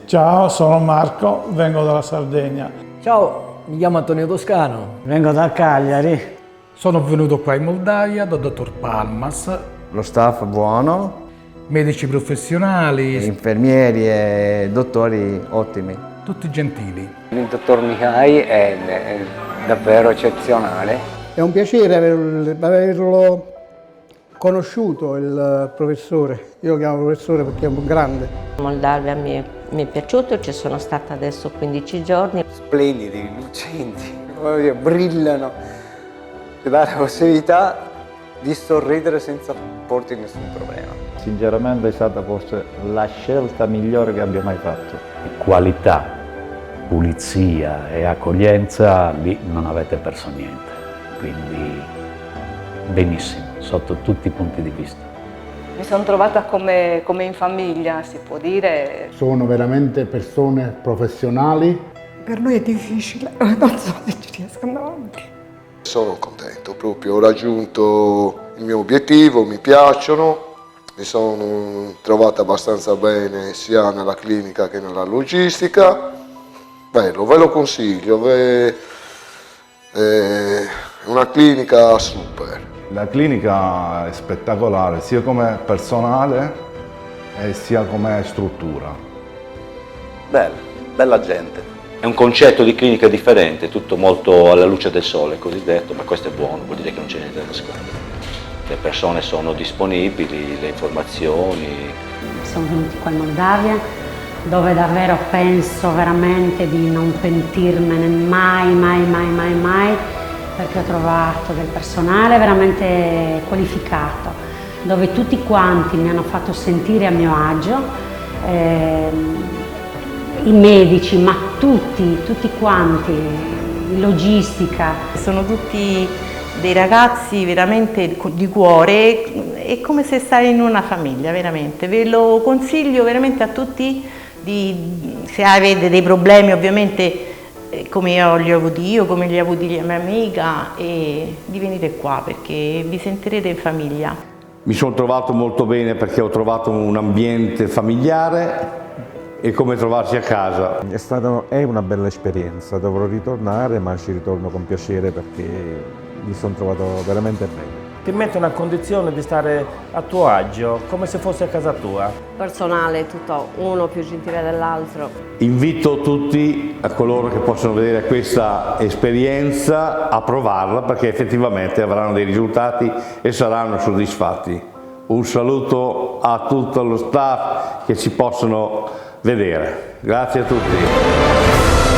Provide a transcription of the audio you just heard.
Ciao, sono Marco, vengo dalla Sardegna. Ciao, mi chiamo Antonio Toscano. Vengo da Cagliari. Sono venuto qua in Moldavia dal dottor Palmas. Lo staff buono, Medici professionali, infermieri e dottori ottimi. tutti gentili. Il dottor Mihai è davvero eccezionale. È un piacere averlo conosciuto, il professore. Io lo chiamo professore perché è un grande. Moldavia mi è piaciuto, ci sono stata adesso 15 giorni. Splendidi, lucenti, brillano, ti dà la possibilità di sorridere senza porti nessun problema. Sinceramente è stata forse la scelta migliore che abbia mai fatto. Qualità, pulizia e accoglienza, lì non avete perso niente, quindi benissimo, sotto tutti i punti di vista. Mi sono trovata come in famiglia, si può dire. Sono veramente persone professionali. Per noi è difficile, non so se ci riesco ad andare avanti. Sono contento, proprio ho raggiunto il mio obiettivo, mi piacciono, mi sono trovato abbastanza bene sia nella clinica che nella logistica. Bello, ve lo consiglio, è una clinica super. La clinica è spettacolare sia come personale e sia come struttura. Bella gente. È un concetto di clinica differente, tutto molto alla luce del sole, cosiddetto, ma questo è buono, vuol dire che non c'è niente da nascondere. Le persone sono disponibili, le informazioni. Sono venuti qua in Moldavia, dove davvero penso veramente di non pentirmene mai, perché ho trovato del personale veramente qualificato, dove tutti quanti mi hanno fatto sentire a mio agio. I medici, ma tutti quanti, logistica. Sono tutti dei ragazzi veramente di cuore, è come se stai in una famiglia, veramente. Ve lo consiglio veramente a tutti, se avete dei problemi ovviamente come li ho avuti io, come li ha avuti la mia amica, e di venire qua perché vi sentirete in famiglia. Mi sono trovato molto bene perché ho trovato un ambiente familiare. È come trovarsi a casa. È una bella esperienza, dovrò ritornare, ma ci ritorno con piacere perché mi sono trovato veramente bene. Ti mettono a condizione di stare a tuo agio, come se fosse a casa tua. Personale, tutto uno più gentile dell'altro. Invito tutti a coloro che possono vedere questa esperienza a provarla perché effettivamente avranno dei risultati e saranno soddisfatti. Un saluto a tutto lo staff che ci possono vedere. Grazie a tutti.